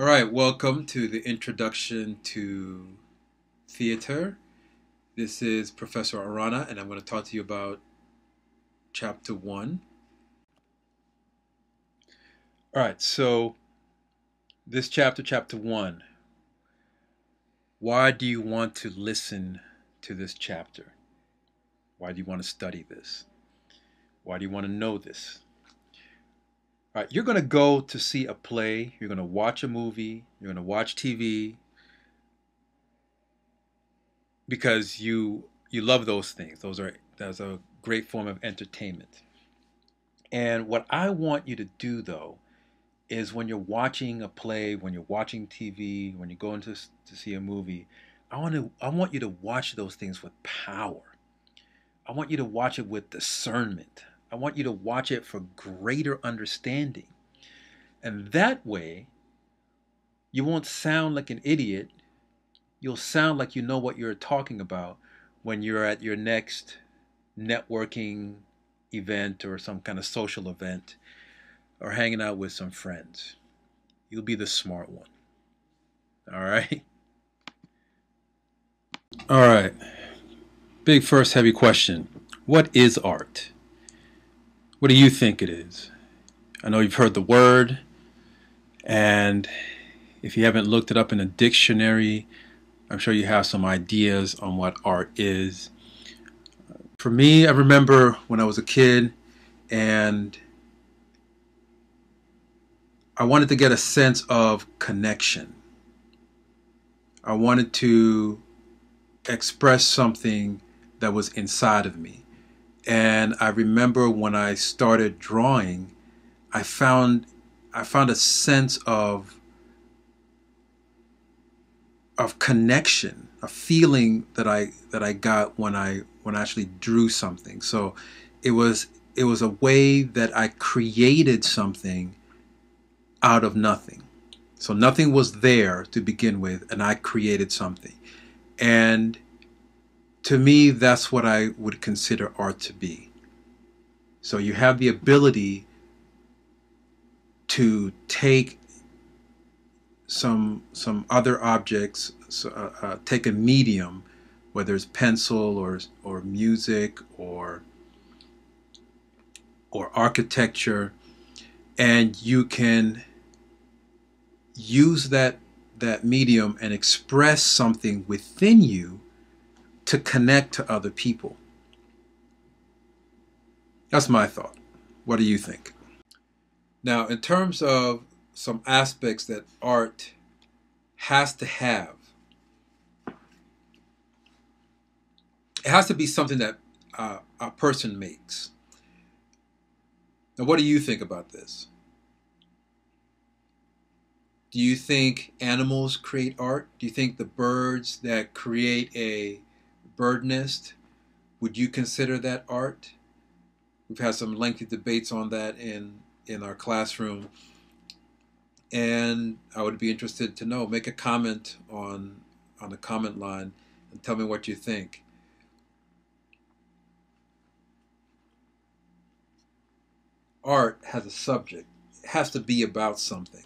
All right, welcome to the introduction to theater. This is Professor Arana, and I'm going to talk to you about Chapter 1. All right, so this chapter 1, why do you want to listen to this chapter? Why do you want to study this? Why do you want to know this? All right, you're going to go to see a play, you're going to watch a movie, you're going to watch TV because you love those things. That's a great form of entertainment. And what I want you to do, though, is when you're watching a play, when you're watching TV, when you're going to see a movie, I want you to watch those things with power. I want you to watch it with discernment. I want you to watch it for greater understanding. And that way, you won't sound like an idiot. You'll sound like you know what you're talking about when you're at your next networking event or some kind of social event or hanging out with some friends. You'll be the smart one. All right? All right. Big first heavy question. What is art? What do you think it is? I know you've heard the word, and if you haven't looked it up in a dictionary, I'm sure you have some ideas on what art is. For me, I remember when I was a kid and I wanted to get a sense of connection. I wanted to express something that was inside of me. And I remember when I started drawing, I found a sense of connection, a feeling that I got when I actually drew something. So it was a way that I created something out of nothing. So nothing was there to begin with, and I created something. And to me, that's what I would consider art to be. So you have the ability to take some other objects, take a medium, whether it's pencil or music or architecture, and you can use that medium and express something within you to connect to other people. That's my thought. What do you think? Now, in terms of some aspects that art has to have, it has to be something that a person makes. Now, what do you think about this? Do you think animals create art? Do you think the birds that create a bird nest, would you consider that art? We've had some lengthy debates on that in our classroom. And I would be interested to know. Make a comment on the comment line and tell me what you think. Art has a subject. It has to be about something.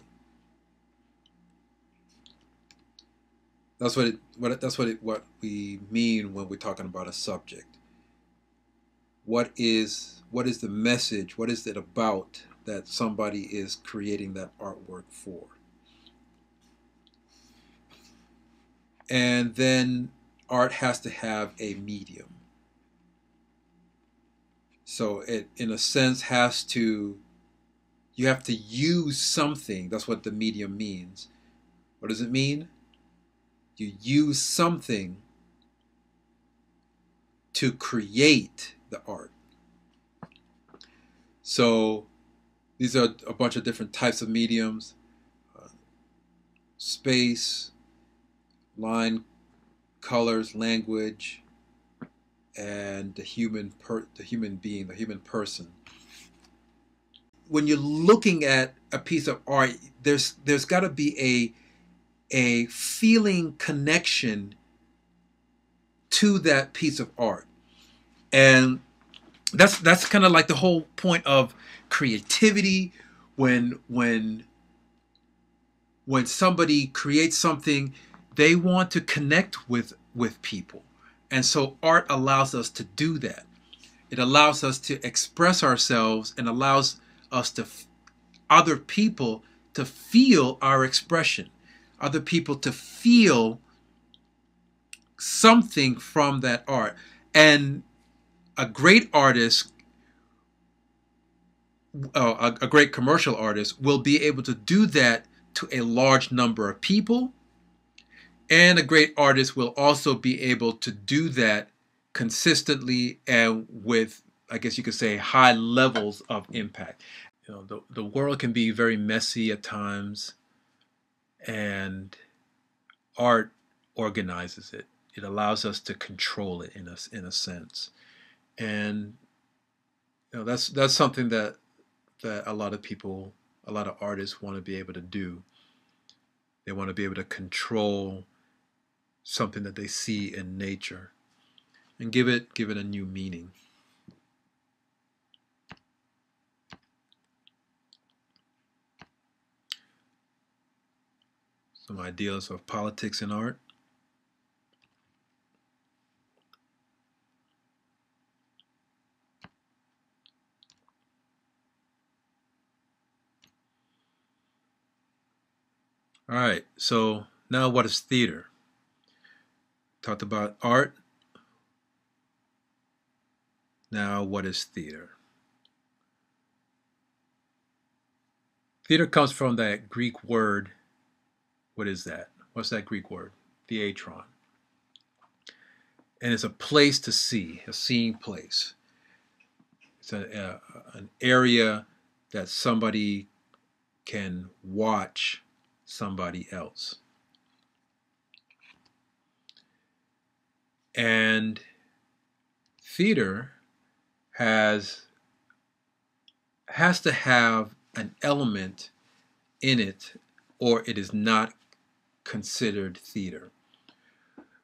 That's what we mean when we're talking about a subject. What is the message? What is it about that somebody is creating that artwork for? And then art has to have a medium. So it, in a sense, you have to use something. That's what the medium means. What does it mean? You use something to create the art. So these are a bunch of different types of mediums: space, line, colors, language, and the human being, the human person. When you're looking at a piece of art, there's got to be a feeling connection to that piece of art. And that's kind of like the whole point of creativity. When when somebody creates something, they want to connect with people. And so art allows us to do that. It allows us to express ourselves and allows us to other people to feel our expression, other people to feel something from that art. And a great artist, a great commercial artist, will be able to do that to a large number of people. And a great artist will also be able to do that consistently and with, I guess you could say, high levels of impact. You know, the world can be very messy at times, and art organizes it. It allows us to control it in a sense. And you know, that's something that a lot of people, a lot of artists want to be able to do. They want to be able to control something that they see in nature and give it a new meaning. Some ideas of politics and art. All right, so now what is theater? Talked about art. Now what is theater? Theater comes from that Greek word. What is that? What's that Greek word? Theatron. And it's a place to see, a seeing place. It's an area that somebody can watch somebody else. And theater has to have an element in it, or it is not considered theater.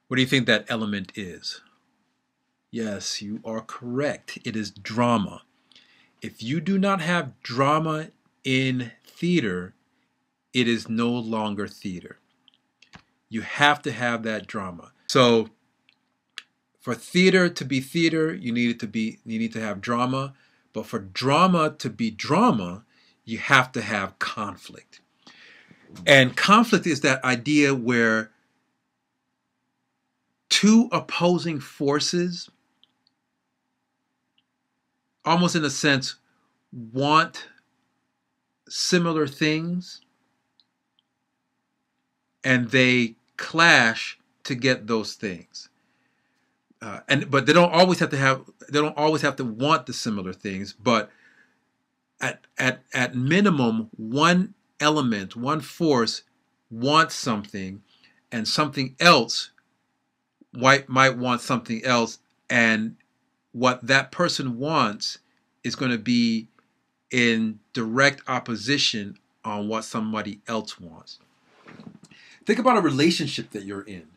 What do you think that element is? Yes, you are correct. It is drama. If you do not have drama in theater, it is no longer theater. You have to have that drama. So for theater to be theater, you need to have drama. But for drama to be drama, you have to have conflict. And conflict is that idea where two opposing forces, almost in a sense, want similar things, and they clash to get those things. But they don't always have to want the similar things. But at minimum, one element, one force wants something, and something else might want something else, and what that person wants is going to be in direct opposition on what somebody else wants. Think about a relationship that you're in,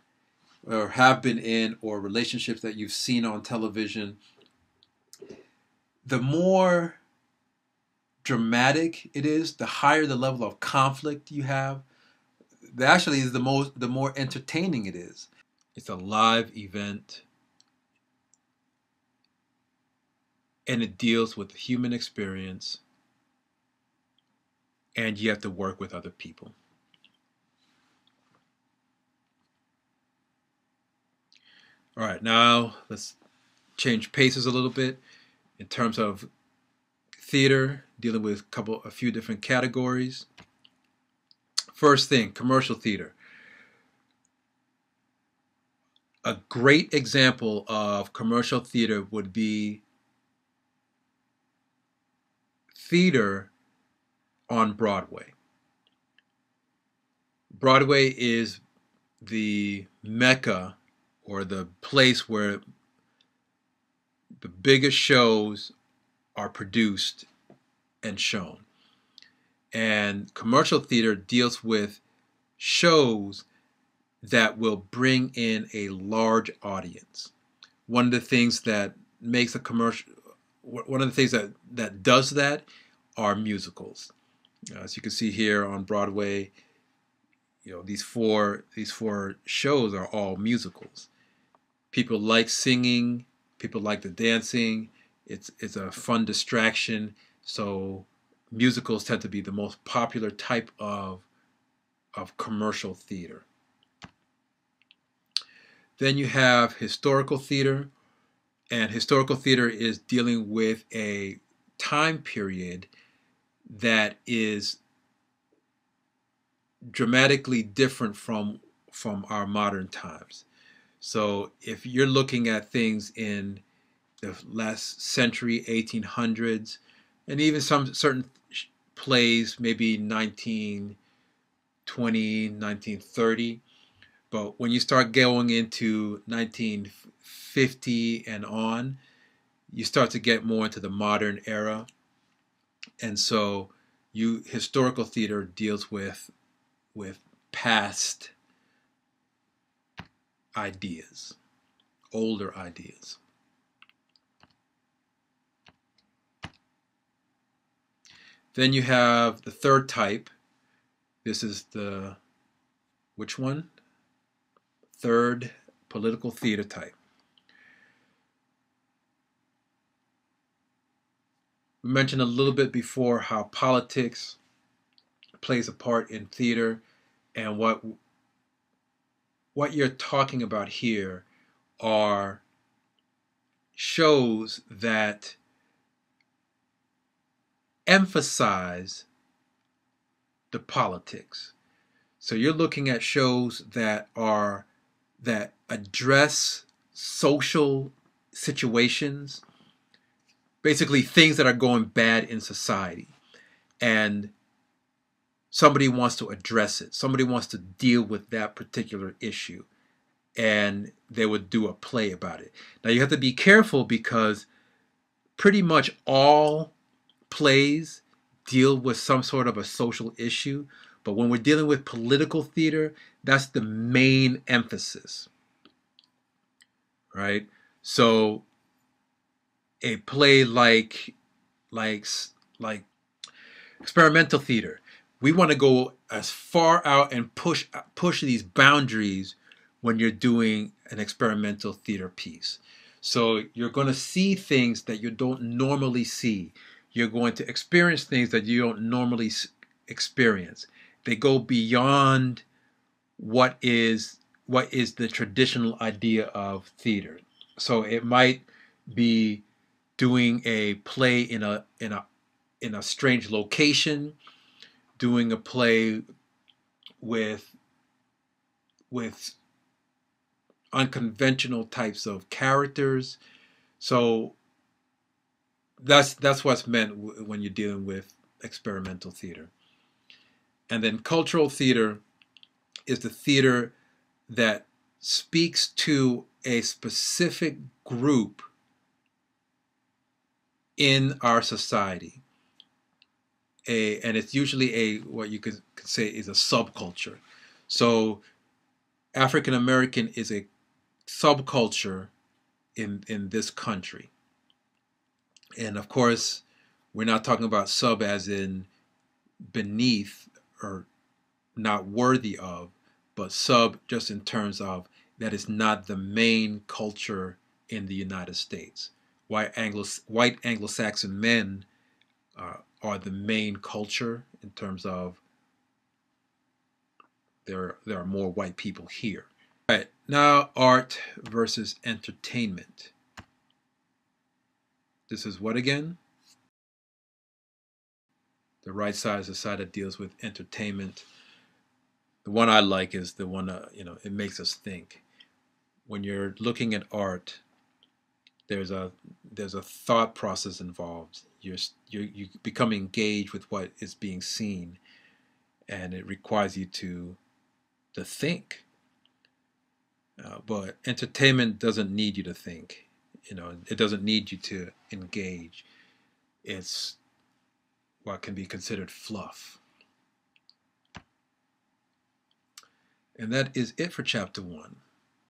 or have been in, or relationships that you've seen on television. The more dramatic it is, the higher the level of conflict you have, actually is the more entertaining it is. It's a live event, and it deals with the human experience, and you have to work with other people. All right, now let's change paces a little bit in terms of theater, dealing with a few different categories. First thing, commercial theater. A great example of commercial theater would be theater on Broadway. Broadway is the mecca, or the place where the biggest shows are produced and shown. And commercial theater deals with shows that will bring in a large audience. One of the things that makes a commercial, one of the things that does that are musicals. As you can see here on Broadway, these four shows are all musicals. People like singing, people like the dancing. It's a fun distraction. So musicals tend to be the most popular type of commercial theater. Then you have historical theater, and historical theater is dealing with a time period that is dramatically different from our modern times. So if you're looking at things in the last century, 1800s, and even some certain plays, maybe 1920, 1930, but when you start going into 1950 and on, you start to get more into the modern era. And so historical theater deals with past ideas, older ideas. Then you have the third type. This is the, which one? Third political theater type. We mentioned a little bit before how politics plays a part in theater, and what you're talking about here are shows that emphasize the politics. So you're looking at shows that address social situations, basically things that are going bad in society, and somebody wants to address it. Somebody wants to deal with that particular issue, and they would do a play about it. Now you have to be careful because pretty much all plays deal with some sort of a social issue, but when we're dealing with political theater, that's the main emphasis, right? So a play like experimental theater, we want to go as far out and push these boundaries when you're doing an experimental theater piece. So you're going to see things that you don't normally see. You're going to experience things that you don't normally experience. They go beyond what is the traditional idea of theater. So it might be doing a play in a strange location, doing a play with unconventional types of characters. So that's what's meant when you're dealing with experimental theater. And then cultural theater is the theater that speaks to a specific group in our society. And it's usually what you could say is a subculture. So African American is a subculture in this country. And of course, we're not talking about sub as in beneath or not worthy of, but sub just in terms of that is not the main culture in the United States. White Anglo-Saxon men are the main culture in terms of there are more white people here. All right, now art versus entertainment. This is what again? The right side is the side that deals with entertainment. The one I like is the one it makes us think. When you're looking at art, there's a thought process involved. You become engaged with what is being seen, and it requires you to think. But entertainment doesn't need you to think. It doesn't need you to engage. It's what can be considered fluff. And that is it for chapter 1.